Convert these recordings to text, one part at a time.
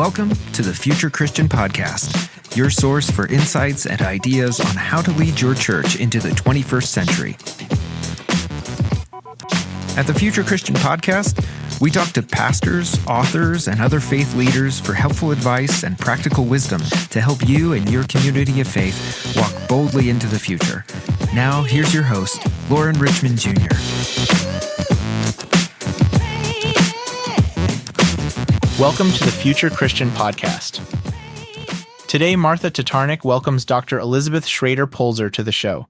Welcome to the Future Christian Podcast, your source for insights and ideas on how to lead your church into the 21st century. At the Future Christian Podcast, we talk to pastors, authors, and other faith leaders for helpful advice and practical wisdom to help you and your community of faith walk boldly into the future. Now, here's your host, Lauren Richmond Jr. Welcome to the Future Christian Podcast. Today, Martha Tatarnic welcomes Dr. Elizabeth Schrader Polczer to the show.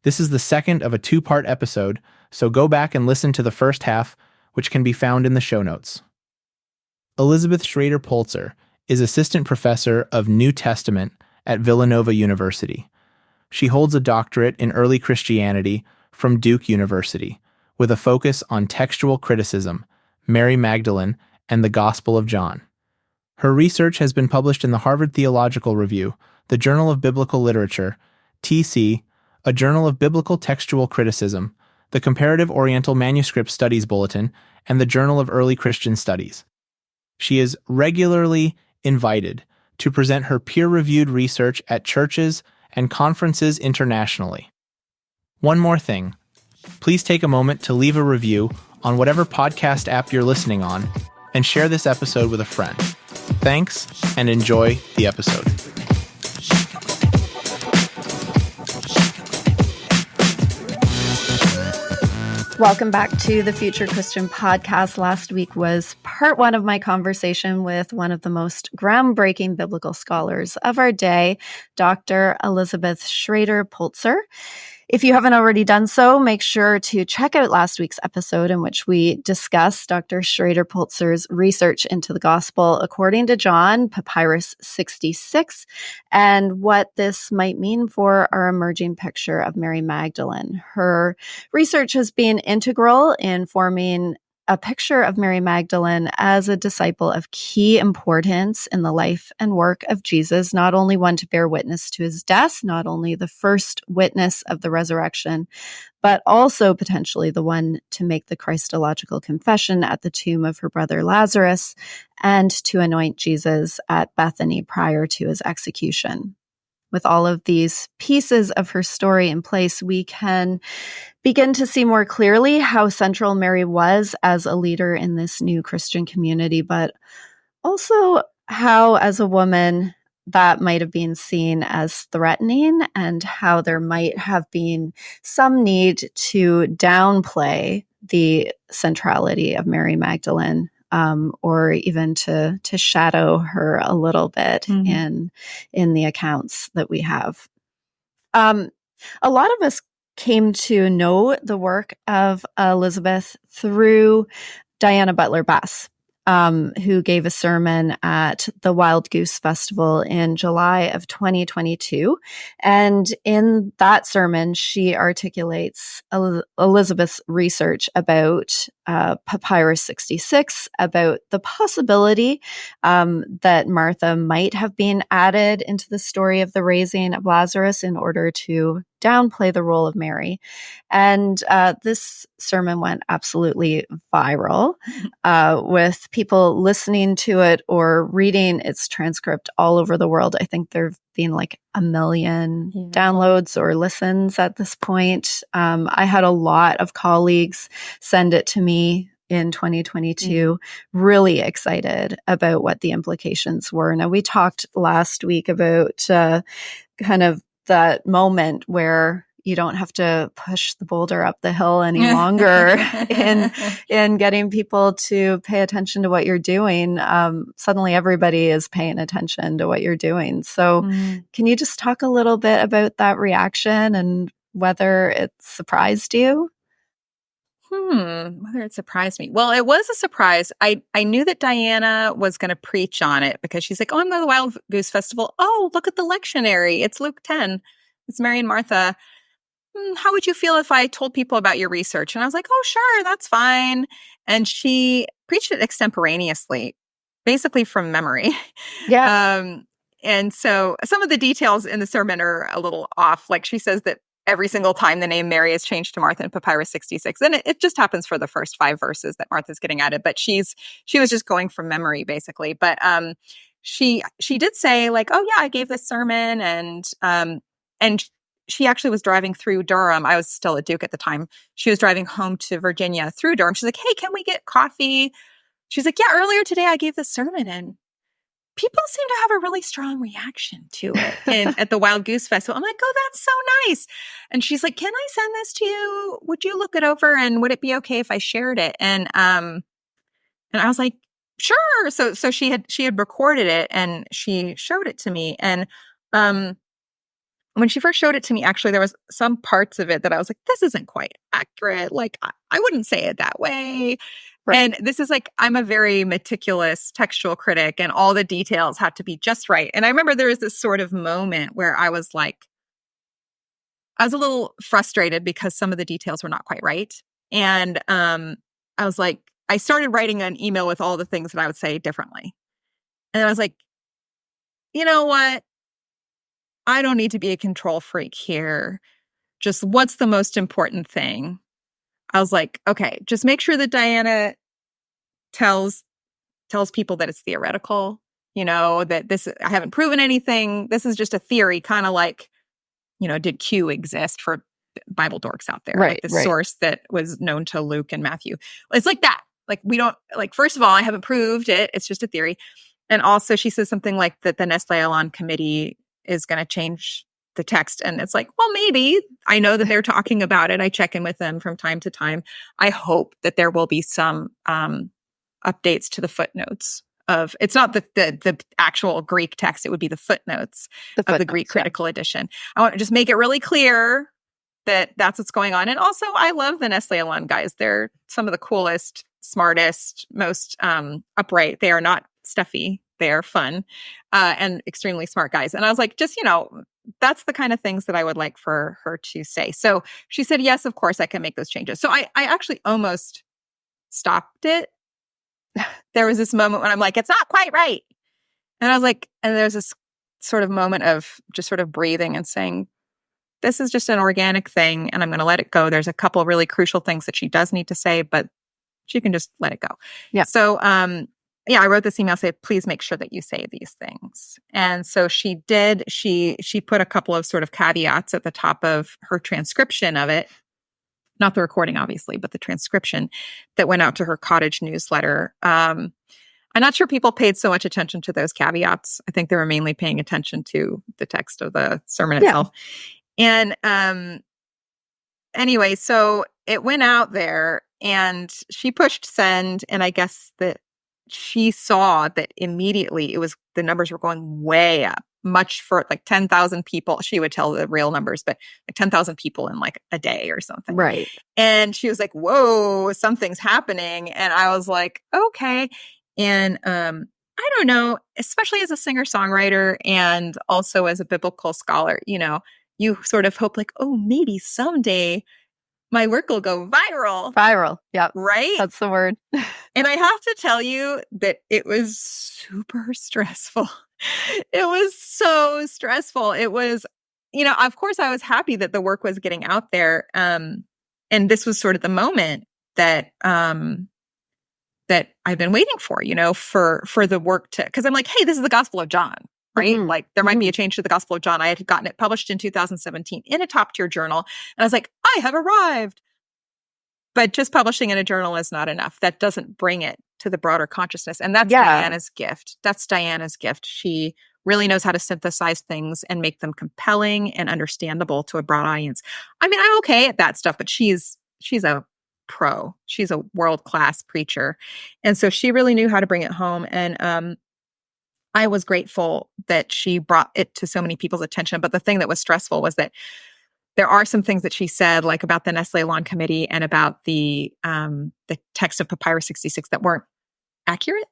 This is the second of a two-part episode, so go back and listen to the first half, which can be found in the show notes. Elizabeth Schrader Polczer is Assistant Professor of New Testament at Villanova University. She holds a doctorate in early Christianity from Duke University, with a focus on textual criticism, Mary Magdalene, and the Gospel of John. Her research has been published in the Harvard Theological Review, the Journal of Biblical Literature, TC, a Journal of Biblical Textual Criticism, the Comparative Oriental Manuscript Studies Bulletin, and the Journal of Early Christian Studies. She is regularly invited to present her peer-reviewed research at churches and conferences internationally. One more thing, please take a moment to leave a review on whatever podcast app you're listening on, and share this episode with a friend. Thanks, and enjoy the episode. Welcome back to the Future Christian Podcast. Last week was part one of my conversation with one of the most groundbreaking biblical scholars of our day, Dr. Elizabeth Schrader Polczer. If you haven't already done so, make sure to check out last week's episode in which we discussed Dr. Schrader Polczer's research into the Gospel according to John, Papyrus 66, and what this might mean for our emerging picture of Mary Magdalene. Her research has been integral in forming a picture of Mary Magdalene as a disciple of key importance in the life and work of Jesus, not only one to bear witness to his death, not only the first witness of the resurrection, but also potentially the one to make the Christological confession at the tomb of her brother Lazarus and to anoint Jesus at Bethany prior to his execution. With all of these pieces of her story in place, we can begin to see more clearly how central Mary was as a leader in this new Christian community, but also how, as a woman, that might have been seen as threatening and how there might have been some need to downplay the centrality of Mary Magdalene. Or even to shadow her a little bit in the accounts that we have. A lot of us came to know the work of Elizabeth through Diana Butler Bass, who gave a sermon at the Wild Goose Festival in July of 2022. And in that sermon, she articulates Elizabeth's research about Papyrus 66, about the possibility that Martha might have been added into the story of the raising of Lazarus in order to downplay the role of Mary. And this sermon went absolutely viral with people listening to it or reading its transcript all over the world. I think there have been like 1 million downloads or listens at this point. I had a lot of colleagues send it to me in 2022, really excited about what the implications were. Now, we talked last week about kind of that moment where you don't have to push the boulder up the hill any longer in getting people to pay attention to what you're doing. Suddenly everybody is paying attention to what you're doing. So can you just talk a little bit about that reaction and whether it surprised you? Whether it surprised me. Well, it was a surprise. I knew that Diana was going to preach on it because she's like, oh, I'm going to the Wild Goose Festival. Oh, look at the lectionary. It's Luke 10. It's Mary and Martha. How would you feel if I told people about your research? And I was like, oh, sure, that's fine. And she preached it extemporaneously, basically from memory. Yeah. And so some of the details in the sermon are a little off. Like she says that every single time the name Mary is changed to Martha in Papyrus 66. And it just happens for the first 5 verses that Martha's getting at it. But she was just going from memory, basically. But she did say, like, oh, yeah, I gave this sermon. And she actually was driving through Durham. I was still at Duke at the time. She was driving home to Virginia through Durham. She's like, hey, can we get coffee? She's like, yeah, earlier today I gave this sermon and people seem to have a really strong reaction to it at the Wild Goose Festival. I'm like, oh, that's so nice. And she's like, can I send this to you? Would you look it over? And would it be okay if I shared it? And I was like, sure. So she had recorded it and she showed it to me. And when she first showed it to me, actually, there was some parts of it that I was like, this isn't quite accurate. Like, I wouldn't say it that way. Right. And this is like, I'm a very meticulous textual critic and all the details had to be just right. And I remember there was this sort of moment where I was a little frustrated because some of the details were not quite right. And I was like, I started writing an email with all the things that I would say differently. And I was like, you know what? I don't need to be a control freak here. Just what's the most important thing? I was like, okay, just make sure that Diana tells people that it's theoretical, that I haven't proven anything. This is just a theory, kind of like, did Q exist for Bible dorks out there? Right, like the source that was known to Luke and Matthew. It's like that. Like, we don't, like, first of all, I haven't proved it. It's just a theory. And also she says something like that the Nestle Aland committee is going to change the text. And it's like, well, maybe. I know that they're talking about it. I check in with them from time to time. I hope that there will be some updates to the footnotes of, it's not the actual Greek text, it would be the footnotes of the Greek critical edition. I want to just make it really clear that that's what's going on. And also, I love the Nestle Aland guys. They're some of the coolest, smartest, most upright. They are not stuffy. They are fun and extremely smart guys. And I was like, just, that's the kind of things that I would like for her to say. So she said, yes, of course I can make those changes. So I actually almost stopped it. There was this moment when I'm like, it's not quite right. And I was like, and there's this sort of moment of just sort of breathing and saying, this is just an organic thing and I'm going to let it go. There's a couple of really crucial things that she does need to say, but she can just let it go. Yeah. So, I wrote this email saying, please make sure that you say these things. And so she did. She put a couple of sort of caveats at the top of her transcription of it. Not the recording, obviously, but the transcription that went out to her cottage newsletter. I'm not sure people paid so much attention to those caveats. I think they were mainly paying attention to the text of the sermon itself. And anyway, so it went out there and she pushed send. And I guess that she saw that immediately the numbers were going way up, much for like 10,000 people. She would tell the real numbers, but like 10,000 people in like a day or something. Right. And she was like, whoa, something's happening. And I was like, okay. And I don't know, especially as a singer-songwriter and also as a biblical scholar, you sort of hope like, oh, maybe someday my work will go viral. Viral. Yep. Right? That's the word. And I have to tell you that it was super stressful. It was so stressful. It was, of course I was happy that the work was getting out there. And this was sort of the moment that, that I've been waiting for, for the work because I'm like, hey, this is the Gospel of John. Right? Mm-hmm. Like there might be a change to the Gospel of John. I had gotten it published in 2017 in a top tier journal. And I was like, I have arrived. But just publishing in a journal is not enough. That doesn't bring it to the broader consciousness. And that's Diana's gift. That's Diana's gift. She really knows how to synthesize things and make them compelling and understandable to a broad audience. I mean, I'm okay at that stuff, but she's a pro. She's a world-class preacher. And so she really knew how to bring it home. And I was grateful that she brought it to so many people's attention. But the thing that was stressful was that there are some things that she said, like about the Nestle Aland Committee and about the text of Papyrus 66 that weren't accurate.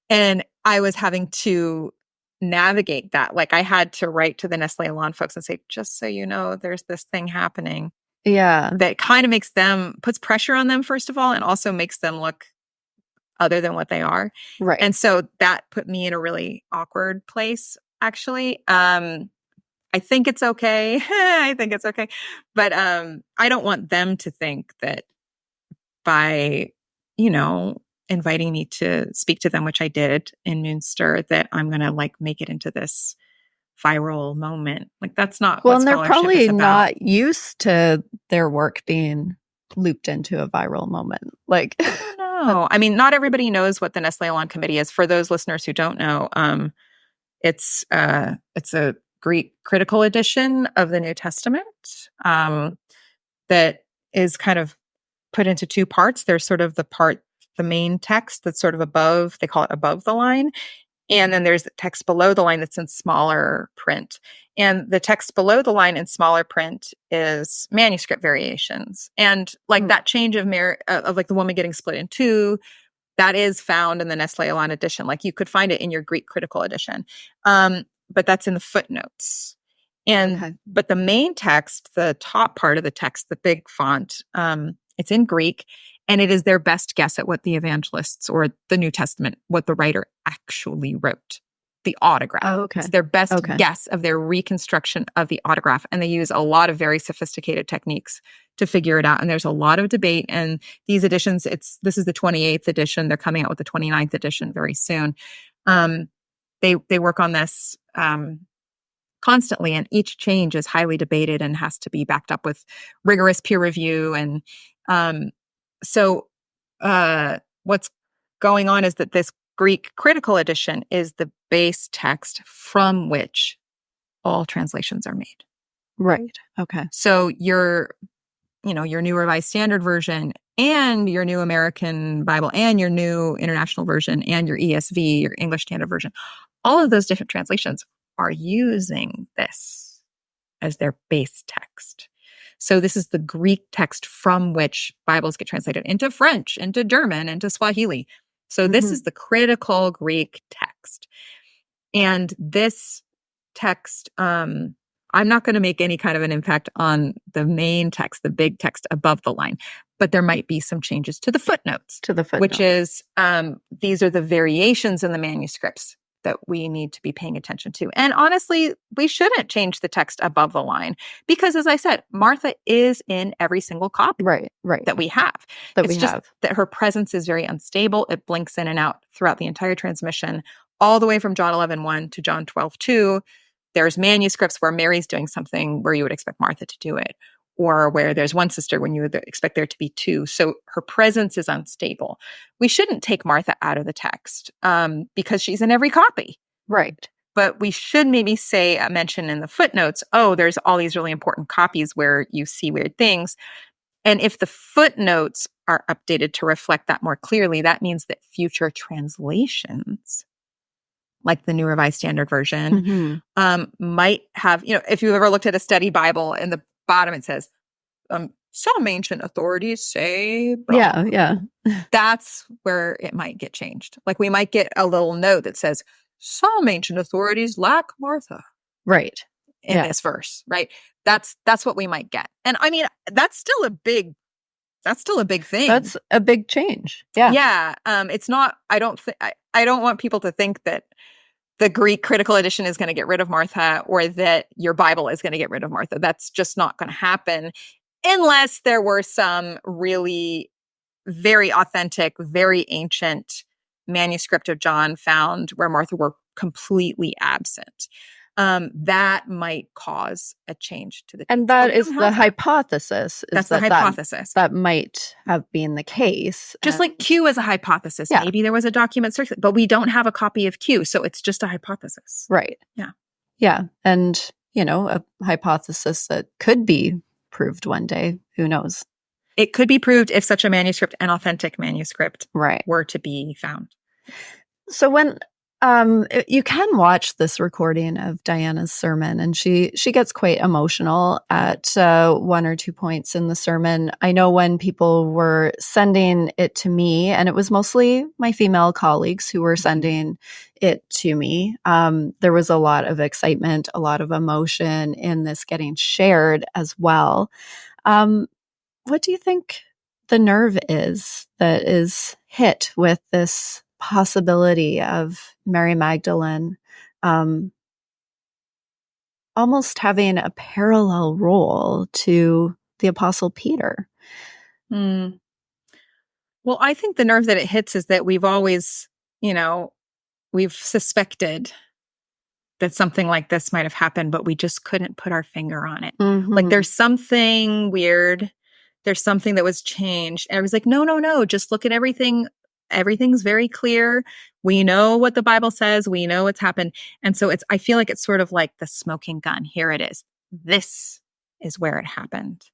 And I was having to navigate that. Like I had to write to the Nestle Aland folks and say, just so you know, there's this thing happening. Yeah. That kind of puts pressure on them, first of all, and also makes them look other than what they are. Right. And so that put me in a really awkward place, actually. I think it's okay. I think it's okay. But I don't want them to think that by, inviting me to speak to them, which I did in Münster, that I'm going to like make it into this viral moment. Like that's not Well, what and they're scholarship probably is about. not used to their work being looped into a viral moment. Like, no, I mean, not everybody knows what the Nestle Aland Committee is. For those listeners who don't know, it's a Greek critical edition of the New Testament that is kind of put into two parts. There's sort of the main text that's sort of above, they call it above the line. And then there's the text below the line that's in smaller print. And the text below the line in smaller print is manuscript variations. And like that change of like the woman getting split in two, that is found in the Nestle Aland edition. Like you could find it in your Greek critical edition. But that's in the footnotes. And but the main text, the top part of the text, the big font, it's in Greek, and it is their best guess at what the evangelists or the New Testament, what the writer actually wrote, the autograph. Oh, okay. It's their best guess of their reconstruction of the autograph. And they use a lot of very sophisticated techniques to figure it out. And there's a lot of debate. And these editions, this is the 28th edition. They're coming out with the 29th edition very soon. They work on this constantly, and each change is highly debated and has to be backed up with rigorous peer review. And so what's going on is that this Greek critical edition is the base text from which all translations are made. Right. Okay. So your New Revised Standard Version and your New American Bible and your New International Version and your ESV, your English Standard Version, all of those different translations are using this as their base text. So this is the Greek text from which Bibles get translated into French, into German, into Swahili. So this is the critical Greek text. And this text, I'm not going to make any kind of an impact on the main text, the big text above the line, but there might be some changes to the footnotes. Which is, these are the variations in the manuscripts that we need to be paying attention to. And honestly, we shouldn't change the text above the line because, as I said, Martha is in every single copy that we have. It's just that her presence is very unstable. It blinks in and out throughout the entire transmission, all the way from John 11:1 to John 12:2. There's manuscripts where Mary's doing something where you would expect Martha to do it, or where there's one sister when you would expect there to be two. So her presence is unstable. We shouldn't take Martha out of the text because she's in every copy. Right. But we should maybe mention in the footnotes, there's all these really important copies where you see weird things. And if the footnotes are updated to reflect that more clearly, that means that future translations, like the New Revised Standard Version, might have, if you've ever looked at a study Bible, in the bottom it says, some ancient authorities say, blah. Yeah. That's where it might get changed. Like we might get a little note that says, some ancient authorities lack Martha. Right. In this verse, right? That's what we might get. And I mean, that's still a big thing. That's a big change. Yeah. Yeah. It's not, I don't want people to think that the Greek critical edition is going to get rid of Martha or that your Bible is going to get rid of Martha. That's just not going to happen unless there were some really very authentic, very ancient manuscript of John found where Martha were completely absent. That might cause a change to the text. And that is the hypothesis. That's the hypothesis. That might have been the case. Just like Q is a hypothesis. Yeah. Maybe there was a document circulated, but we don't have a copy of Q, so it's just a hypothesis. Right. Yeah. Yeah. And, a hypothesis that could be proved one day. Who knows? It could be proved if such a manuscript, an authentic manuscript, were to be found. So when you can watch this recording of Diana's sermon, and she gets quite emotional at one or two points in the sermon. I know when people were sending it to me, and it was mostly my female colleagues who were sending it to me, there was a lot of excitement, a lot of emotion in this getting shared as well. What do you think the nerve is that is hit with this possibility of Mary Magdalene almost having a parallel role to the Apostle Peter. Well, I think the nerve that it hits is that we've always, we've suspected that something like this might have happened, but we just couldn't put our finger on it. Mm-hmm. Like there's something weird. There's something that was changed. And I was like, no, just look at everything. Everything's very clear. We know what the Bible says. We know what's happened. And so I feel like it's sort of like the smoking gun. Here it is. This is where it happened.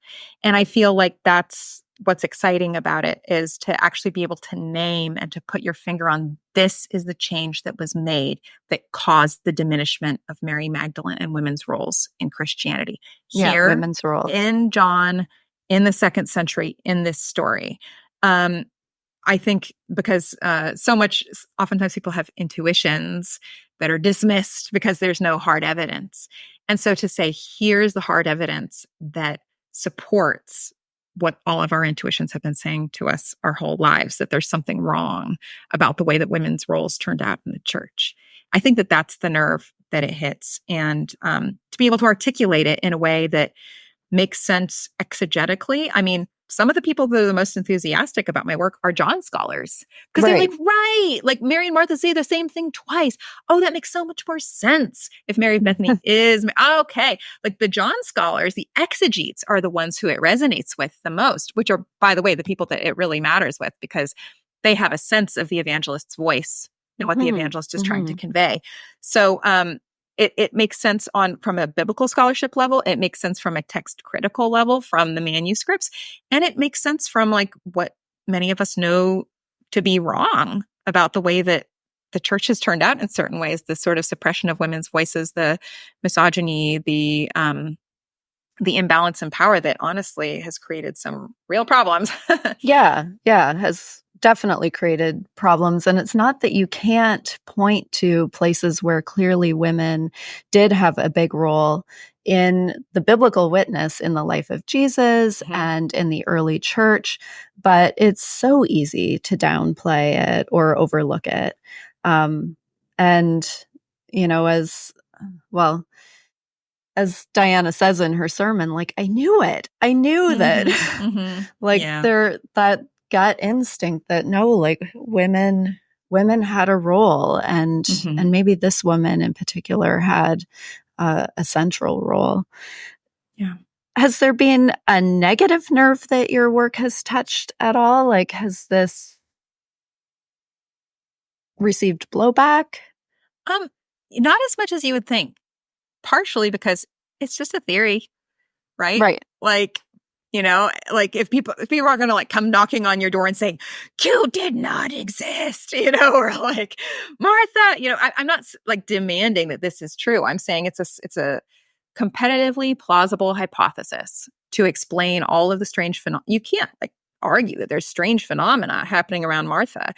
And I feel like that's what's exciting about it, is to actually be able to name and to put your finger on, this is the change that was made that caused the diminishment of Mary Magdalene and women's roles in Christianity. Here, women's roles in John, in the 2nd century, in this story. I think because oftentimes people have intuitions that are dismissed because there's no hard evidence. And so to say, here's the hard evidence that supports what all of our intuitions have been saying to us our whole lives, that there's something wrong about the way that women's roles turned out in the church. I think that that's the nerve that it hits. And to be able to articulate it in a way that makes sense exegetically. I mean, some of the people that are the most enthusiastic about my work are John scholars, because they're like, right, like Mary and Martha say the same thing twice. Oh, that makes so much more sense if Mary of Bethany is, okay. Like the John scholars, the exegetes are the ones who it resonates with the most, which are, by the way, the people that it really matters with, because they have a sense of the evangelist's voice and what the evangelist is trying to convey. So, it makes sense from a biblical scholarship level. It makes sense from a text critical level from the manuscripts. And it makes sense from like what many of us know to be wrong about the way that the church has turned out in certain ways, the sort of suppression of women's voices, the misogyny, the imbalance in power that honestly has created some real problems. Yeah, it has definitely created problems. And it's not that you can't point to places where clearly women did have a big role in the biblical witness in the life of Jesus and in the early church, but it's so easy to downplay it or overlook it. And, as Diana says in her sermon, like, I knew it. I knew that, that gut instinct that no, like women had a role, and maybe this woman in particular had a central role. Yeah. Has there been a negative nerve that your work has touched at all? Like, has this received blowback? Not as much as you would think. Partially because it's just a theory, right? Right. Like, like if people are going to like come knocking on your door and saying, Q did not exist, or like Martha, I'm not like demanding that this is true. I'm saying it's a competitively plausible hypothesis to explain all of the strange phenomena. You can't like argue that there's strange phenomena happening around Martha.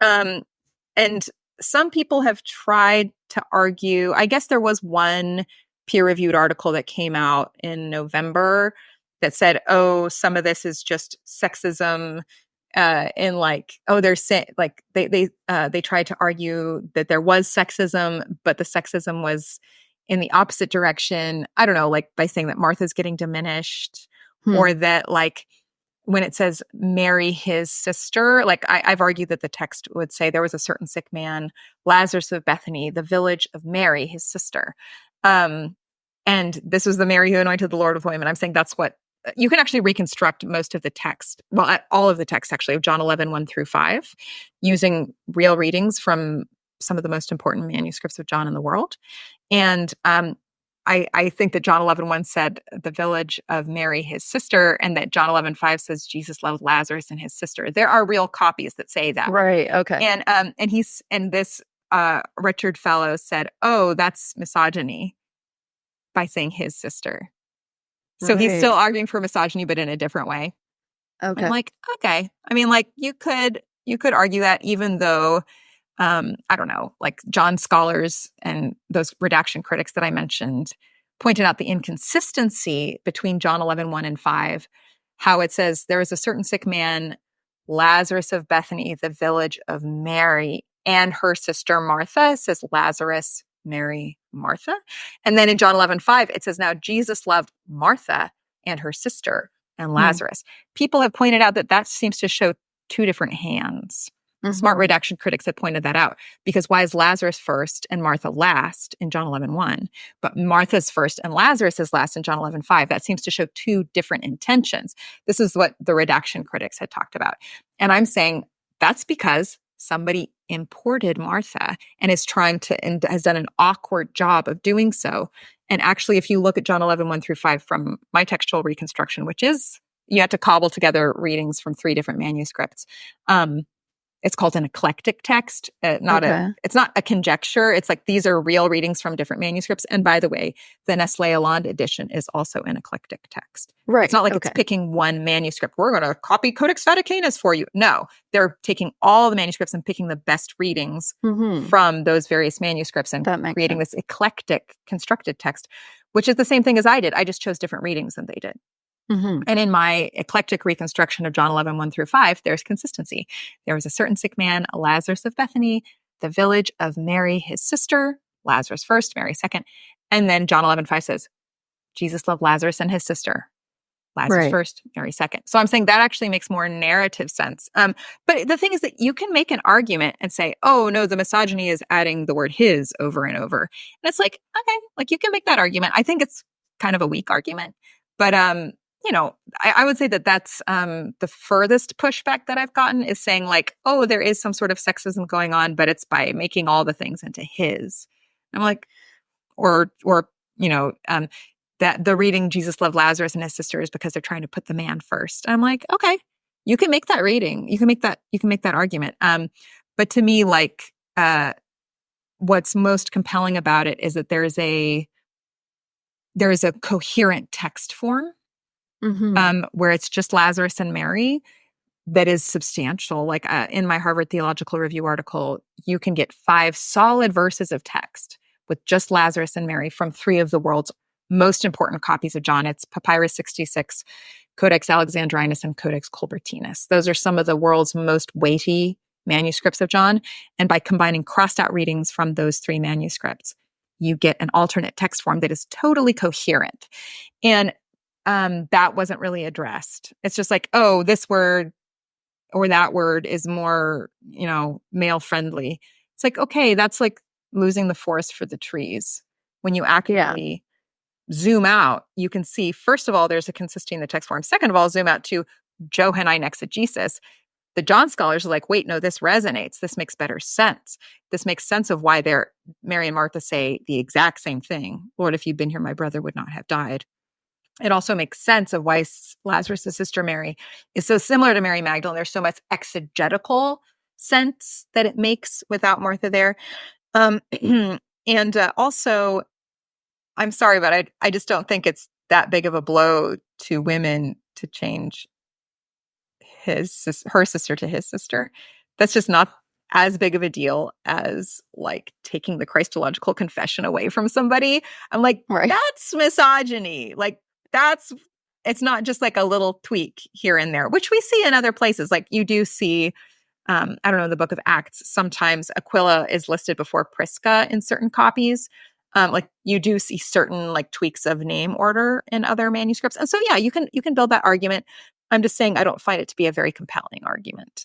And some people have tried to argue, I guess there was one peer-reviewed article that came out in November that said, oh, some of this is just sexism in like, oh, they're saying like they tried to argue that there was sexism, but the sexism was in the opposite direction. I don't know, like by saying that Martha's getting diminished or that like when it says Mary, his sister, like I've argued that the text would say there was a certain sick man, Lazarus of Bethany, the village of Mary, his sister. And this was the Mary who anointed the Lord with ointment. I'm saying that's what you can actually reconstruct most of the text. Well, all of the text actually of John 11, 1-5, using real readings from some of the most important manuscripts of John in the world. And I think that John 11:1 said the village of Mary, his sister, and that John 11:5 says Jesus loved Lazarus and his sister. There are real copies that say that. Right. Okay. And this Richard Fellows said, oh, that's misogyny by saying his sister. So he's still arguing for misogyny, but in a different way. Okay. I'm like, okay. I mean, like you could argue that even though I don't know, like John scholars and those redaction critics that I mentioned pointed out the inconsistency between John 11:1 and 5, how it says there was a certain sick man, Lazarus of Bethany, the village of Mary, and her sister Martha. It says Lazarus, Mary, Martha. And then in John 11:5, it says, now Jesus loved Martha and her sister and Lazarus. People have pointed out that that seems to show two different hands. Smart redaction critics have pointed that out, because why is Lazarus first and Martha last in John 11:1, but Martha's first and Lazarus is last in John 11:5? That seems to show two different intentions. This is what the redaction critics had talked about. And I'm saying that's because somebody imported Martha and is trying to, and has done an awkward job of doing so. And actually, if you look at John 11:1-5 from my textual reconstruction, which is, you had to cobble together readings from 3 different manuscripts. It's called an eclectic text, it's not a conjecture. It's like, these are real readings from different manuscripts. And by the way, the Nestlé-Aland edition is also an eclectic text. Right. It's not like it's picking one manuscript. We're going to copy Codex Vaticanus for you. No, they're taking all the manuscripts and picking the best readings from those various manuscripts and creating this eclectic constructed text, which is the same thing as I did. I just chose different readings than they did. And in my eclectic reconstruction of John 11:1-5, there's consistency. There was a certain sick man, Lazarus of Bethany, the village of Mary, his sister, Lazarus first, Mary second. And then John 11:5 says, Jesus loved Lazarus and his sister, Lazarus first, Mary second. So I'm saying that actually makes more narrative sense. But the thing is that you can make an argument and say, oh, no, the misogyny is adding the word his over and over. And it's like, okay, like you can make that argument. I think it's kind of a weak argument. But, you know, I would say that that's the furthest pushback that I've gotten, is saying like, oh, there is some sort of sexism going on, but it's by making all the things into his. I'm like, or you know, that the reading Jesus loved Lazarus and his sister is because they're trying to put the man first. I'm like, okay, you can make that reading, you can make that argument. But to me, like, what's most compelling about it is that there is a coherent text form. Where it's just Lazarus and Mary that is substantial. Like in my Harvard Theological Review article, you can get 5 solid verses of text with just Lazarus and Mary from 3 of the world's most important copies of John. It's Papyrus 66, Codex Alexandrinus, and Codex Colbertinus. Those are some of the world's most weighty manuscripts of John. And by combining crossed out readings from those 3 manuscripts, you get an alternate text form that is totally coherent. And that wasn't really addressed. It's just like, oh, this word or that word is more, you know, male friendly. It's like, okay, that's like losing the forest for the trees. When you accurately zoom out, you can see, first of all, there's a consistency in the text form. Second of all, zoom out to Johannine exegesis. The John scholars are like, wait, no, this resonates. This makes better sense. This makes sense of why Mary and Martha say the exact same thing. Lord, if you'd been here, my brother would not have died. It also makes sense of why Lazarus' sister Mary is so similar to Mary Magdalene. There's so much exegetical sense that it makes without Martha there. And also, I'm sorry, but I just don't think it's that big of a blow to women to change her sister to his sister. That's just not as big of a deal as like taking the Christological confession away from somebody. I'm like, that's misogyny. Like, it's not just like a little tweak here and there, which we see in other places. Like you do see, I don't know, in the book of Acts, sometimes Aquila is listed before Prisca in certain copies. Like you do see certain like tweaks of name order in other manuscripts. And so, yeah, you can build that argument. I'm just saying I don't find it to be a very compelling argument.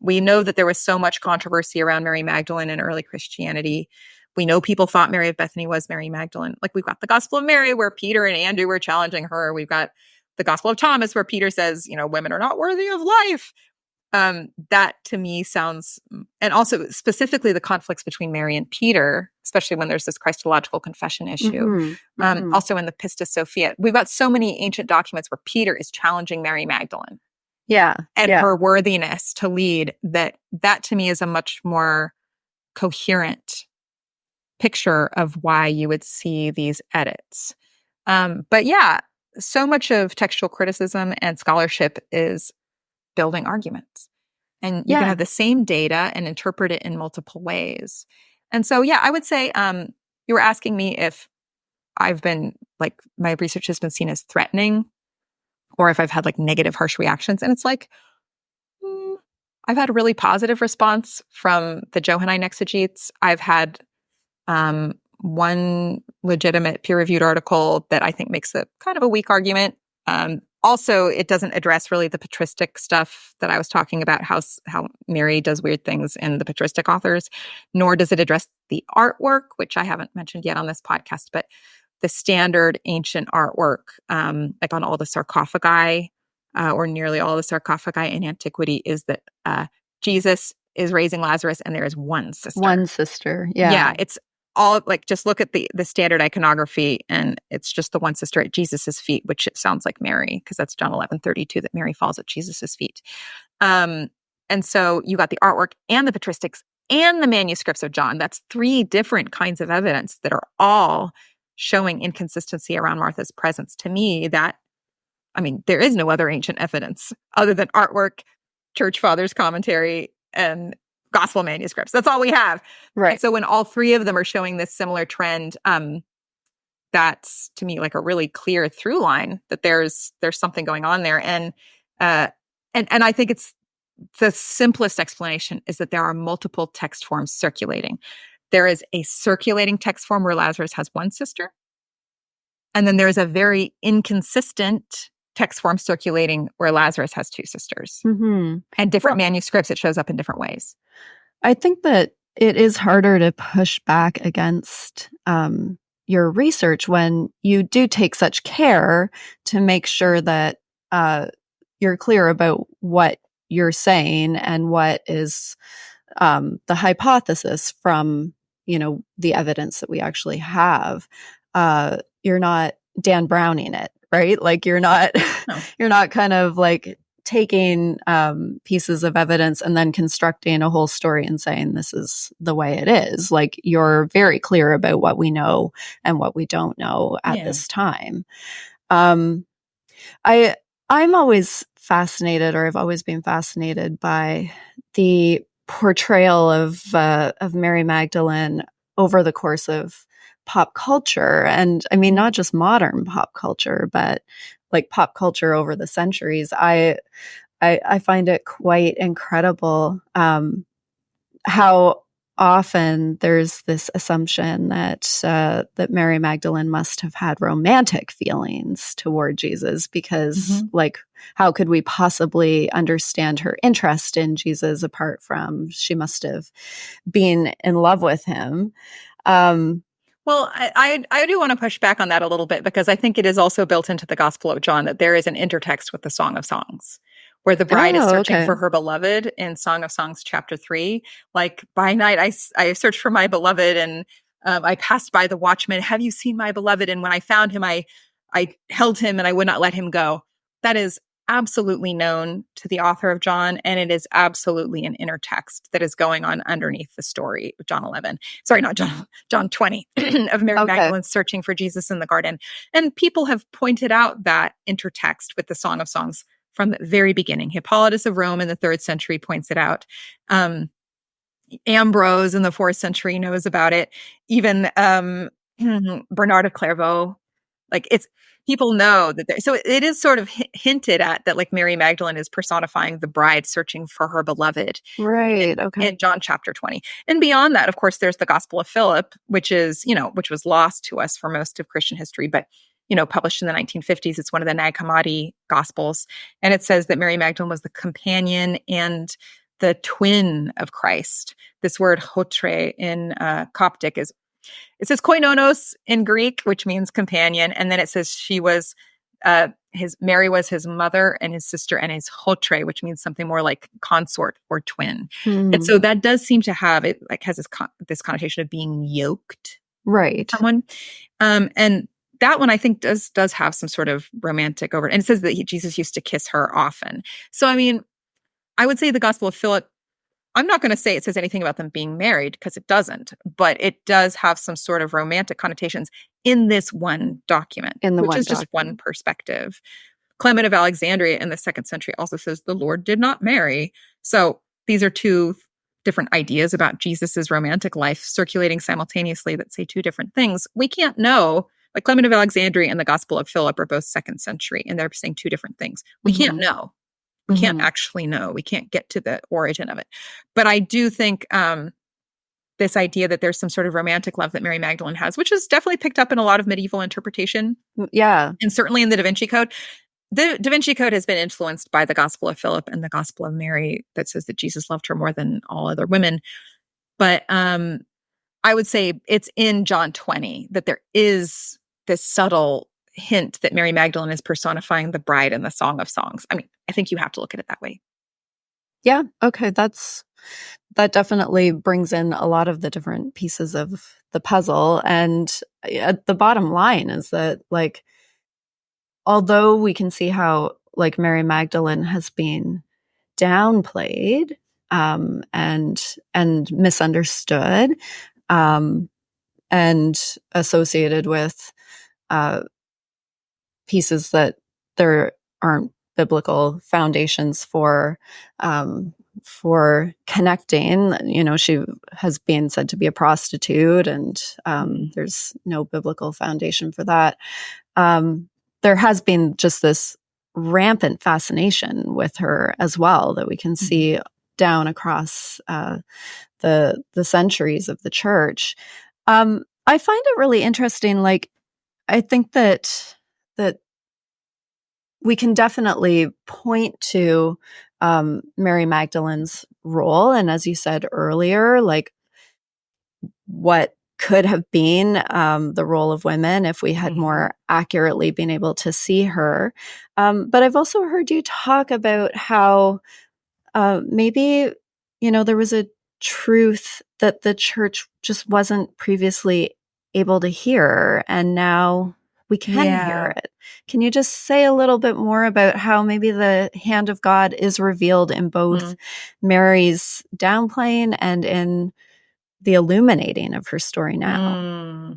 We know that there was so much controversy around Mary Magdalene in early Christianity. We know people thought Mary of Bethany was Mary Magdalene. Like we've got the Gospel of Mary where Peter and Andrew were challenging her. We've got the Gospel of Thomas where Peter says, you know, women are not worthy of life. That to me sounds, and also specifically the conflicts between Mary and Peter, especially when there's this Christological confession issue. Also in the Pistis Sophia, we've got so many ancient documents where Peter is challenging Mary Magdalene. And her worthiness to lead, that to me is a much more coherent picture of why you would see these edits. But yeah, so much of textual criticism and scholarship is building arguments. And you can have the same data and interpret it in multiple ways. And so, yeah, I would say you were asking me if I've been, like, my research has been seen as threatening or if I've had, like, negative, harsh reactions. And it's like, I've had a really positive response from the Johannine exegetes. I've had one legitimate peer-reviewed article that I think makes a kind of a weak argument. Also, it doesn't address really the patristic stuff that I was talking about, how Mary does weird things in the patristic authors, nor does it address the artwork, which I haven't mentioned yet on this podcast, but the standard ancient artwork, like on all the sarcophagi, or nearly all the sarcophagi in antiquity, is that Jesus is raising Lazarus and there is one sister. One sister, yeah. Yeah, it's all like, just look at the standard iconography, and it's just the one sister at Jesus's feet, which it sounds like Mary, because that's John 11:32, that Mary falls at Jesus's feet. And so you got the artwork and the patristics and the manuscripts of John. That's 3 different kinds of evidence that are all showing inconsistency around Martha's presence. To me, there is no other ancient evidence other than artwork, church fathers' commentary, and gospel manuscripts. That's all we have. Right. And so when all 3 of them are showing this similar trend, that's to me like a really clear through line that there's something going on there. And I think it's the simplest explanation is that there are multiple text forms circulating. There is a circulating text form where Lazarus has one sister. And then there's a very inconsistent text form circulating where Lazarus has 2 sisters. Mm-hmm. And different manuscripts, it shows up in different ways. I think that it is harder to push back against your research when you do take such care to make sure that you're clear about what you're saying and what is the hypothesis from, the evidence that we actually have. You're not Dan Browning it, right? Like you're not, No. You're not kind of like taking pieces of evidence and then constructing a whole story and saying this is the way it is. Like you're very clear about what we know and what we don't know at this time. I'm always fascinated, or I've always been fascinated by the portrayal of Mary Magdalene over the course of pop culture. And I mean, not just modern pop culture, but like pop culture over the centuries. I find it quite incredible how often there's this assumption that Mary Magdalene must have had romantic feelings toward Jesus, because like, how could we possibly understand her interest in Jesus apart from she must have been in love with him? Well, I do want to push back on that a little bit, because I think it is also built into the Gospel of John that there is an intertext with the Song of Songs, where the bride is searching for her beloved in Song of Songs chapter 3. Like, by night I searched for my beloved, and I passed by the watchman. Have you seen my beloved? And when I found him, I held him and I would not let him go. That is absolutely known to the author of John, and it is absolutely an intertext that is going on underneath the story of John 11. Sorry, not John 20 of Mary Magdalene searching for Jesus in the garden. And people have pointed out that intertext with the Song of Songs from the very beginning. Hippolytus of Rome in the 3rd century points it out. Ambrose in the 4th century knows about it. Even Bernard of Clairvaux. Like, people know that so it is sort of hinted at that, like, Mary Magdalene is personifying the bride searching for her beloved. Right. In John chapter 20. And beyond that, of course, there's the Gospel of Philip, which was lost to us for most of Christian history, but, published in the 1950s. It's one of the Nag Hammadi Gospels. And it says that Mary Magdalene was the companion and the twin of Christ. This word hotre in Coptic it says koinonos in Greek, which means companion. And then it says she was, Mary was his mother and his sister and his hotre, which means something more like consort or twin. And so that does seem to have, it like has this connotation of being yoked. Right. Someone. And that one I think does have some sort of romantic over it. And it says that Jesus used to kiss her often. So, I mean, I would say the Gospel of Philip, I'm not going to say it says anything about them being married, because it doesn't, but it does have some sort of romantic connotations in this one document, which is just one perspective. Clement of Alexandria in the 2nd century also says the Lord did not marry. So these are 2 different ideas about Jesus's romantic life circulating simultaneously that say 2 different things. We can't know. Like, Clement of Alexandria and the Gospel of Philip are both 2nd century, and they're saying 2 different things. We can't know. We can't actually know. We can't get to the origin of it. But I do think that this idea that there's some sort of romantic love that Mary Magdalene has, which is definitely picked up in a lot of medieval interpretation. Yeah. And certainly in the Da Vinci Code. The Da Vinci Code has been influenced by the Gospel of Philip and the Gospel of Mary that says that Jesus loved her more than all other women. But I would say it's in John 20 that there is this subtle hint that Mary Magdalene is personifying the bride in the Song of Songs. I mean, I think you have to look at it that way. Yeah. Okay. That definitely brings in a lot of the different pieces of the puzzle. And the bottom line is that, like, although we can see how, like, Mary Magdalene has been downplayed and misunderstood and associated with pieces that there aren't biblical foundations for connecting. You know, she has been said to be a prostitute, and there's no biblical foundation for that. There has been just this rampant fascination with her as well that we can see down across the centuries of the church. I find it really interesting. Like, I think that we can definitely point to Mary Magdalene's role, and as you said earlier, like, what could have been the role of women if we had more accurately been able to see her. But I've also heard you talk about how maybe, you know, there was a truth that the church just wasn't previously able to hear, and now we can hear it. Can you just say a little bit more about how maybe the hand of God is revealed in both Mary's downplaying and in the illuminating of her story now?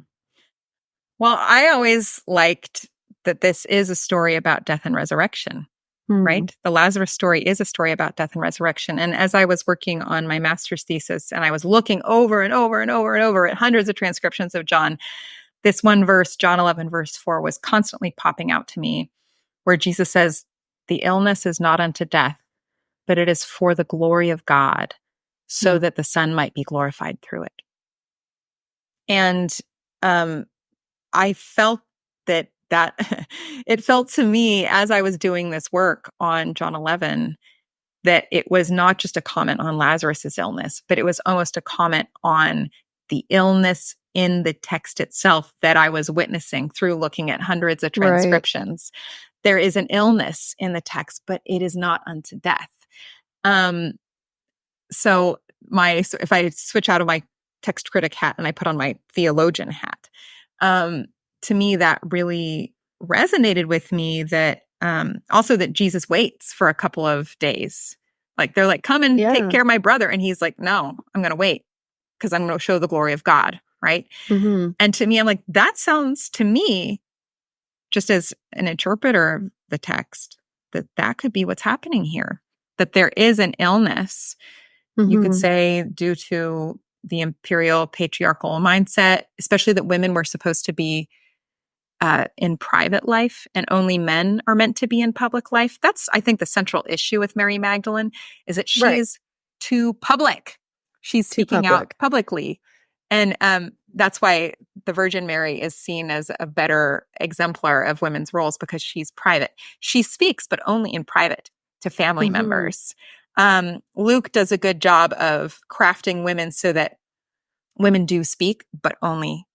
Well, I always liked that this is a story about death and resurrection, right? The Lazarus story is a story about death and resurrection. And as I was working on my master's thesis and I was looking over and over and over and over at hundreds of transcriptions of John, this one verse, John 11, verse 4, was constantly popping out to me, where Jesus says, "The illness is not unto death, but it is for the glory of God, so that the Son might be glorified through it." And I felt that it felt to me as I was doing this work on John 11 that it was not just a comment on Lazarus's illness, but it was almost a comment on the illness in the text itself that I was witnessing through looking at hundreds of transcriptions. Right. There is an illness in the text, but it is not unto death. So if I switch out of my text critic hat and I put on my theologian hat, to me, that really resonated with me, that also that Jesus waits for a couple of days. Like, they're like, "Come and take care of my brother." And he's like, "No, I'm going to wait because I'm going to show the glory of God." Right. And to me, I'm like, that sounds to me, just as an interpreter of the text, that could be what's happening here, that there is an illness, you could say, due to the imperial patriarchal mindset, especially that women were supposed to be in private life and only men are meant to be in public life. That's, I think, the central issue with Mary Magdalene, is that she's too public. She's speaking out publicly. And that's why the Virgin Mary is seen as a better exemplar of women's roles, because she's private. She speaks, but only in private to family members. Luke does a good job of crafting women so that women do speak, but only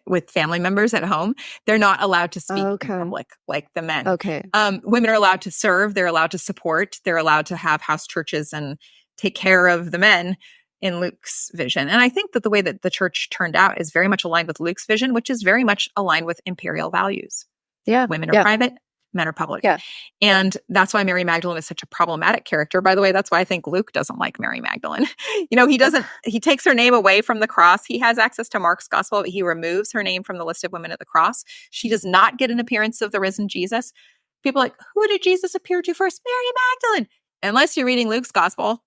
with family members at home. They're not allowed to speak in public like the men. Women are allowed to serve. They're allowed to support. They're allowed to have house churches and take care of the men in Luke's vision. And I think that the way that the church turned out is very much aligned with Luke's vision, which is very much aligned with imperial values. Women are private, men are public. And that's why Mary Magdalene is such a problematic character. By the way, that's why I think Luke doesn't like Mary Magdalene. You know, he takes her name away from the cross. He has access to Mark's gospel, but he removes her name from the list of women at the cross. She does not get an appearance of the risen Jesus. People are like, who did Jesus appear to first? Mary Magdalene. Unless you're reading Luke's gospel.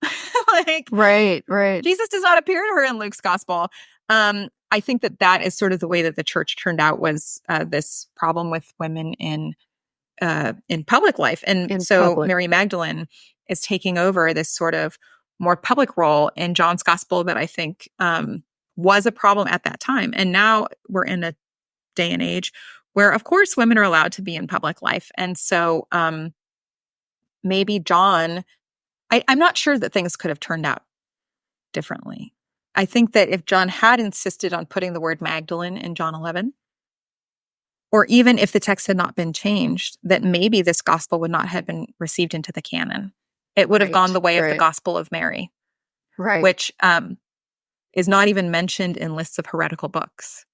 Right. Jesus does not appear to her in Luke's gospel. I think that is sort of the way that the church turned out, was this problem with women in public life. And so Mary Magdalene is taking over this sort of more public role in John's gospel that I think was a problem at that time. And now we're in a day and age where, of course, women are allowed to be in public life. And so maybe John, I'm not sure that things could have turned out differently. I think that if John had insisted on putting the word Magdalene in John 11, or even if the text had not been changed, that maybe this gospel would not have been received into the canon. It would have gone the way of the Gospel of Mary, which is not even mentioned in lists of heretical books.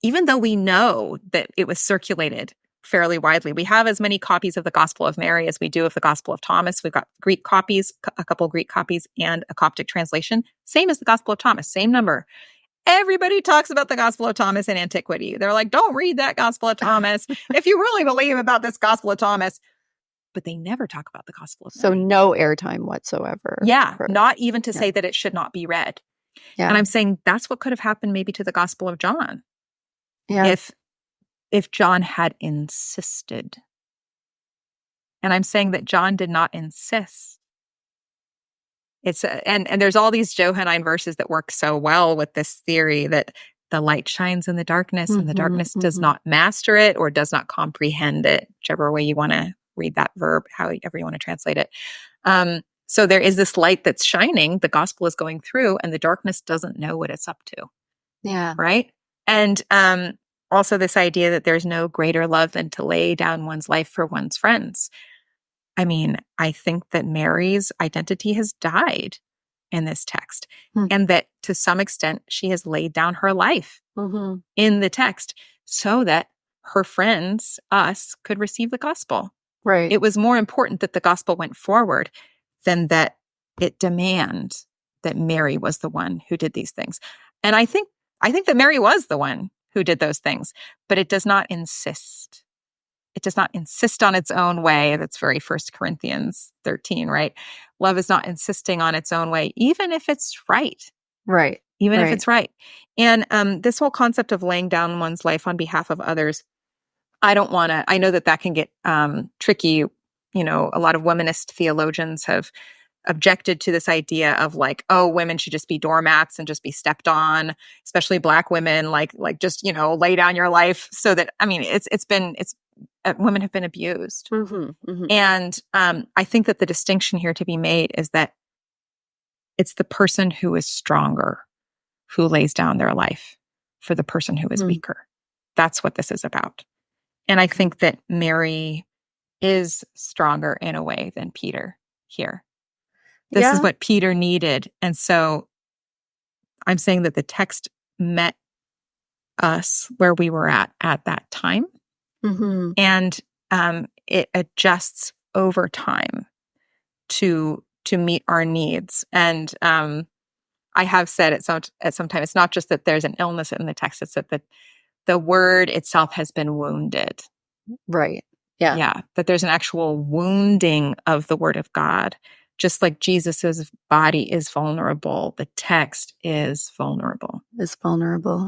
Even though we know that it was circulated fairly widely. We have as many copies of the Gospel of Mary as we do of the Gospel of Thomas. We've got Greek copies, a couple Greek copies, and a Coptic translation. Same as the Gospel of Thomas, same number. Everybody talks about the Gospel of Thomas in antiquity. They're like, don't read that Gospel of Thomas if you really believe about this Gospel of Thomas. But they never talk about the Gospel of Mary. So no airtime whatsoever. Yeah, not even to say that it should not be read. Yeah. And I'm saying that's what could have happened maybe to the Gospel of John. Yeah. If John had insisted. And I'm saying that John did not insist. And there's all these Johannine verses that work so well with this theory that the light shines in the darkness and the darkness does not master it or does not comprehend it, whichever way you want to read that verb, however you want to translate it. So there is this light that's shining, the gospel is going through, and the darkness doesn't know what it's up to. Yeah. Right? And also this idea that there's no greater love than to lay down one's life for one's friends. I mean, I think that Mary's identity has died in this text, and that to some extent she has laid down her life in the text so that her friends, us, could receive the gospel. Right. It was more important that the gospel went forward than that it demand that Mary was the one who did these things. And I think that Mary was the one who did those things, but it does not insist. It does not insist on its own way. That's very 1 Corinthians 13, right? Love is not insisting on its own way, even if it's right. Right. Even if it's right. And this whole concept of laying down one's life on behalf of others, I know that can get tricky. You know, a lot of womanist theologians have objected to this idea of like, oh, women should just be doormats and just be stepped on, especially Black women, like just, lay down your life so that, I mean, women have been abused. And I think that the distinction here to be made is that it's the person who is stronger who lays down their life for the person who is weaker. That's what this is about. And I think that Mary is stronger in a way than Peter here. This is what Peter needed. And so I'm saying that the text met us where we were at that time. And it adjusts over time to meet our needs. And I have said at some time, it's not just that there's an illness in the text, it's that the word itself has been wounded. Right. Yeah. Yeah. That there's an actual wounding of the word of God. Just like Jesus's body is vulnerable, the text is vulnerable.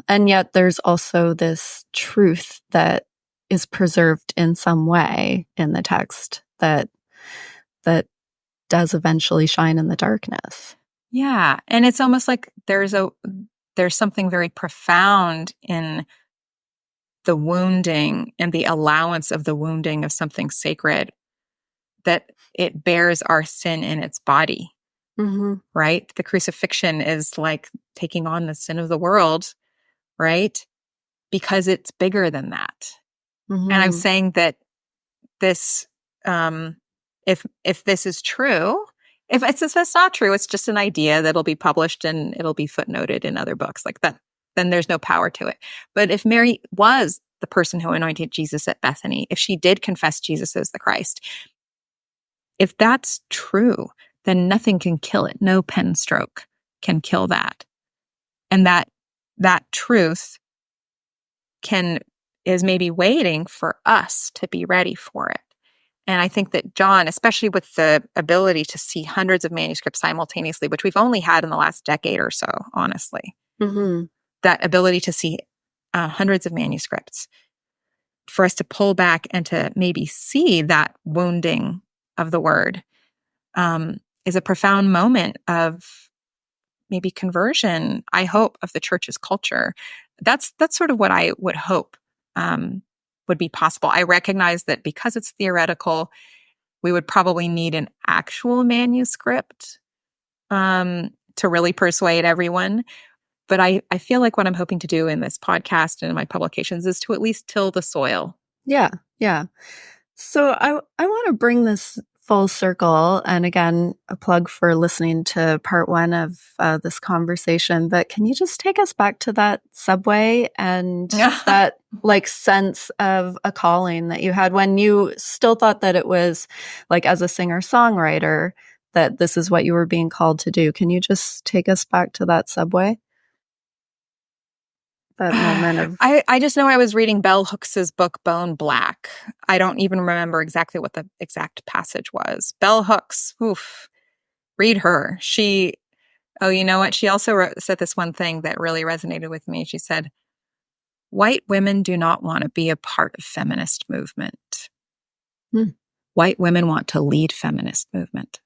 And yet there's also this truth that is preserved in some way in the text that does eventually shine in the darkness. Yeah. And it's almost like there's something very profound in the wounding and the allowance of the wounding of something sacred, that it bears our sin in its body, right? The crucifixion is like taking on the sin of the world, right? Because it's bigger than that. And I'm saying that this, if this is true, if it's not true, it's just an idea that'll be published and it'll be footnoted in other books like that, then there's no power to it. But if Mary was the person who anointed Jesus at Bethany, if she did confess Jesus as the Christ, if that's true, then nothing can kill it. No pen stroke can kill that. And that truth is maybe waiting for us to be ready for it. And I think that John, especially with the ability to see hundreds of manuscripts simultaneously, which we've only had in the last decade or so, honestly, that ability to see hundreds of manuscripts, for us to pull back and to maybe see that wounding of the word is a profound moment of maybe conversion, I hope, of the church's culture. That's sort of what I would hope would be possible. I recognize that because it's theoretical, we would probably need an actual manuscript to really persuade everyone. But I feel like what I'm hoping to do in this podcast and in my publications is to at least till the soil. Yeah, yeah. So I want to bring this full circle, and again, a plug for listening to part 1 of this conversation. But can you just take us back to that subway and that like sense of a calling that you had when you still thought that it was like as a singer-songwriter that this is what you were being called to do? Can you just take us back to that subway? That moment of I just know I was reading Bell Hooks's book Bone Black. I don't even remember exactly what the exact passage was. Bell Hooks, read her. You know what? She also said this one thing that really resonated with me. She said, "White women do not want to be a part of feminist movement. White women want to lead feminist movement."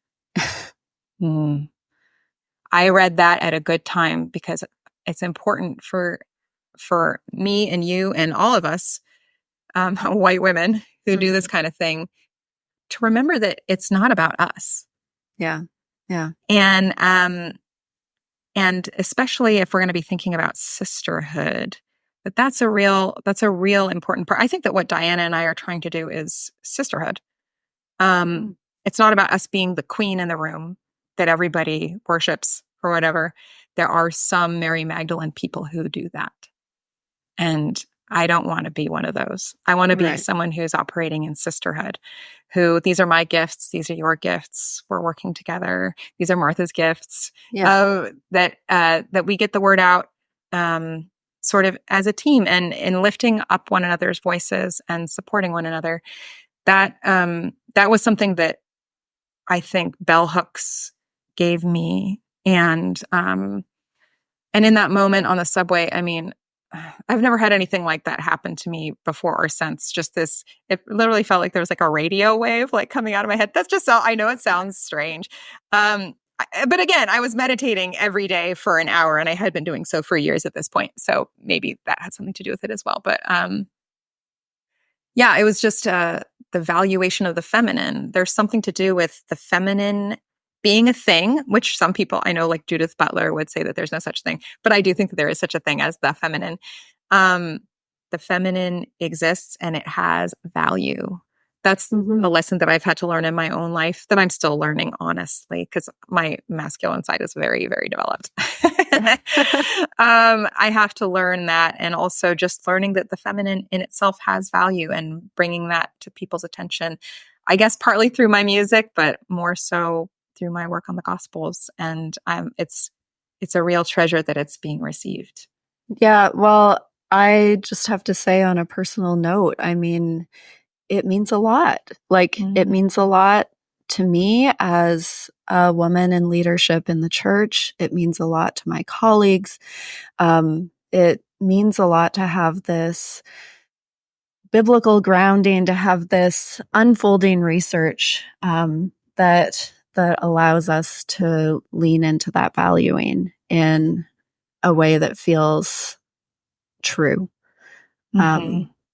I read that at a good time because it's important for me and you and all of us, white women who do this kind of thing, to remember that it's not about us. Yeah. Yeah. And especially if we're going to be thinking about sisterhood, that's a real important part. I think that what Diana and I are trying to do is sisterhood. It's not about us being the queen in the room that everybody worships or whatever. There are some Mary Magdalene people who do that. And I don't want to be one of those. I want to be someone who's operating in sisterhood, these are my gifts, these are your gifts, we're working together, these are Martha's gifts, that we get the word out sort of as a team and in lifting up one another's voices and supporting one another. That was something that I think Bell Hooks gave me. And in that moment on the subway, I mean, I've never had anything like that happen to me before or since. Just this, it literally felt like there was like a radio wave like coming out of my head. That's just I know it sounds strange. But again, I was meditating every day for an hour and I had been doing so for years at this point. So maybe that had something to do with it as well. But it was just the valuation of the feminine. There's something to do with the feminine being a thing, which some people I know, like Judith Butler, would say that there's no such thing. But I do think that there is such a thing as the feminine. The feminine exists and it has value. That's a lesson that I've had to learn in my own life that I'm still learning, honestly, because my masculine side is very, very developed. I have to learn that, and also just learning that the feminine in itself has value and bringing that to people's attention, I guess partly through my music, but more so through my work on the Gospels. And it's a real treasure that it's being received. Yeah, well, I just have to say on a personal note, I mean, it means a lot. Like, it means a lot to me as a woman in leadership in the church. It means a lot to my colleagues. It means a lot to have this biblical grounding, to have this unfolding research that allows us to lean into that valuing in a way that feels true.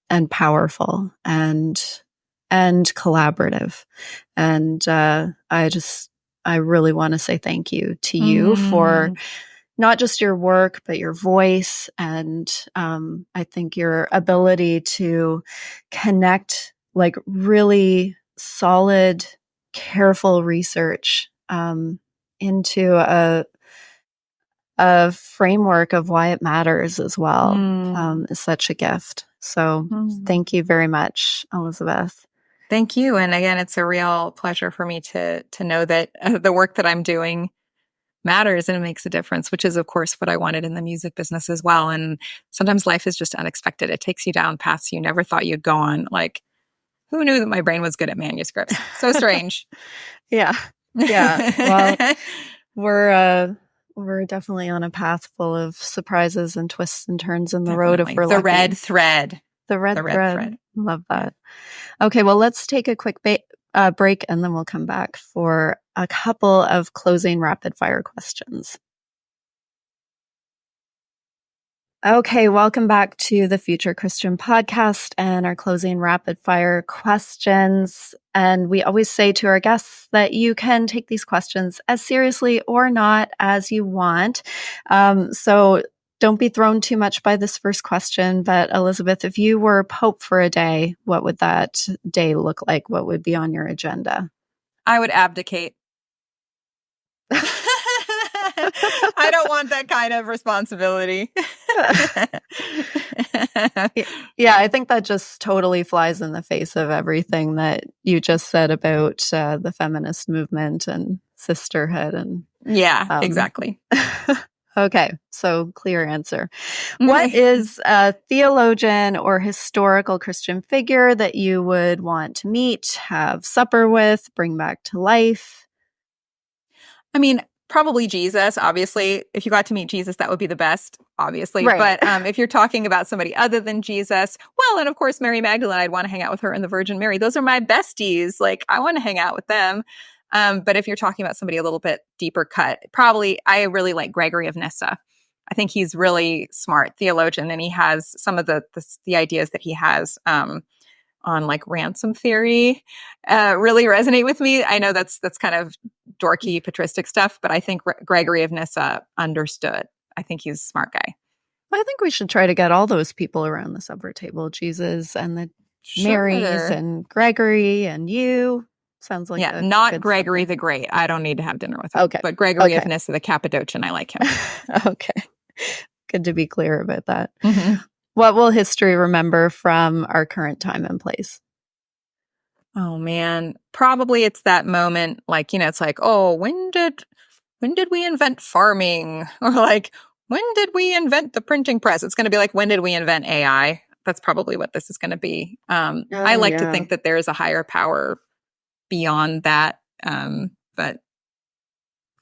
And powerful and collaborative. And I really want to say thank you to you for not just your work, but your voice. And I think your ability to connect like really solid, careful research into a framework of why it matters as well is such a gift. So thank you very much, Elizabeth. Thank you. And again, it's a real pleasure for me to know that the work that I'm doing matters and it makes a difference, which is, of course, what I wanted in the music business as well. And sometimes life is just unexpected. It takes you down paths you never thought you'd go on. Like, who knew that my brain was good at manuscripts? So strange. Yeah. Well, we're definitely on a path full of surprises and twists and turns in the road if we're the lucky. red thread. The red thread. Love that. Okay, well, let's take a quick break and then we'll come back for a couple of closing rapid fire questions. Okay, welcome back to the Future Christian Podcast and our closing rapid fire questions. And we always say to our guests that you can take these questions as seriously or not as you want. So don't be thrown too much by this first question. But Elizabeth, if you were Pope for a day, what would that day look like? What would be on your agenda? I would abdicate. I don't want that kind of responsibility. Yeah, I think that just totally flies in the face of everything that you just said about the feminist movement and sisterhood. And yeah, exactly. Okay, so clear answer. What is a theologian or historical Christian figure that you would want to meet, have supper with, bring back to life? I mean, probably Jesus, obviously. If you got to meet Jesus, that would be the best, obviously. Right. But if you're talking about somebody other than Jesus, well, and of course, Mary Magdalene, I'd want to hang out with her and the Virgin Mary. Those are my besties. Like, I want to hang out with them. But if you're talking about somebody a little bit deeper cut, probably I really like Gregory of Nyssa. I think he's really smart theologian, and he has some of the ideas that he has on like ransom theory really resonate with me. I know that's kind of dorky patristic stuff, but I think Gregory of Nyssa understood. I think he's a smart guy. I think we should try to get all those people around the supper table, Jesus and the Marys and Gregory and you. Sounds like not Gregory the Great. I don't need to have dinner with him. Okay. But Gregory of Nyssa, the Cappadocian, I like him. Okay. Good to be clear about that. Mm-hmm. What will history remember from our current time and place? Oh man, probably it's that moment, like, it's like, oh, when did we invent farming? Or like, when did we invent the printing press? It's going to be like, when did we invent AI? That's probably what this is going to be. I like to think that there is a higher power beyond that, but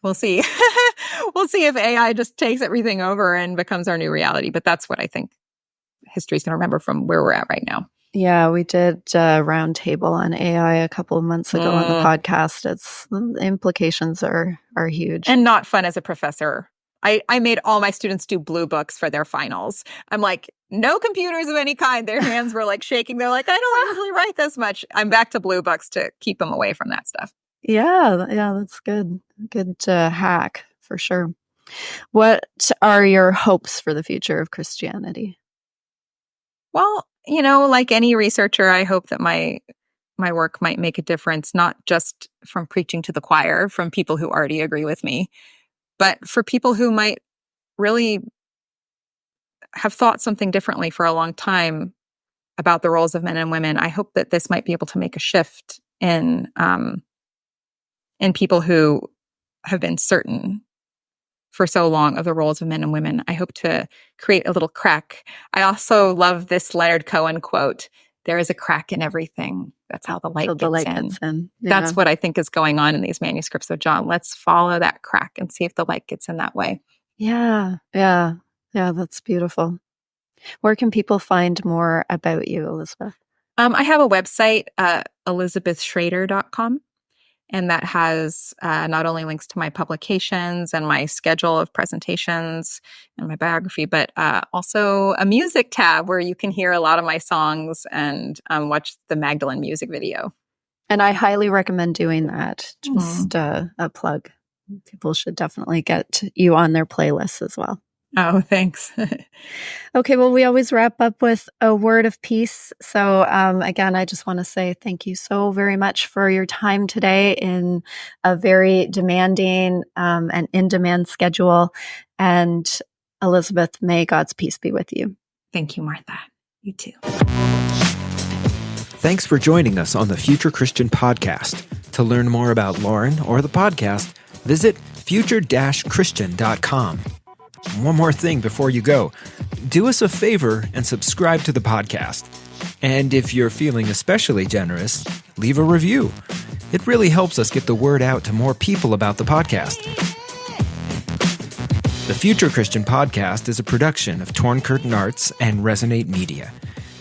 we'll see. We'll see if AI just takes everything over and becomes our new reality. But that's what I think history is going to remember from where we're at right now. Yeah, we did a roundtable on AI a couple of months ago on the podcast. The implications are huge. And not fun as a professor. I made all my students do blue books for their finals. I'm like, no computers of any kind. Their hands were like shaking. They're like, I don't actually write this much. I'm back to blue books to keep them away from that stuff. Yeah, that's good. Good hack for sure. What are your hopes for the future of Christianity? Well, like any researcher, I hope that my work might make a difference, not just from preaching to the choir, from people who already agree with me, but for people who might really have thought something differently for a long time about the roles of men and women. I hope that this might be able to make a shift in people who have been certain for so long of the roles of men and women. I hope to create a little crack. I also love this Leonard Cohen quote, there is a crack in everything. That's how the light gets in. Yeah. That's what I think is going on in these manuscripts of John. Let's follow that crack and see if the light gets in that way. Yeah, that's beautiful. Where can people find more about you, Elizabeth? I have a website, elizabethschrader.com. And that has not only links to my publications and my schedule of presentations and my biography, but also a music tab where you can hear a lot of my songs and watch the Magdalene music video. And I highly recommend doing that. Just a plug. People should definitely get you on their playlists as well. Oh, thanks. Okay, well, we always wrap up with a word of peace. So again, I just want to say thank you so very much for your time today in a very demanding and in-demand schedule. And Elizabeth, may God's peace be with you. Thank you, Martha. You too. Thanks for joining us on the Future Christian Podcast. To learn more about Lauren or the podcast, visit future-christian.com. One more thing before you go. Do us a favor and subscribe to the podcast. And if you're feeling especially generous, leave a review. It really helps us get the word out to more people about the podcast. The Future Christian Podcast is a production of Torn Curtain Arts and Resonate Media.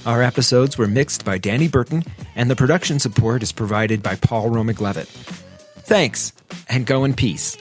Our episodes were mixed by Danny Burton, and the production support is provided by Paul Romick-Levitt. Thanks, and go in peace.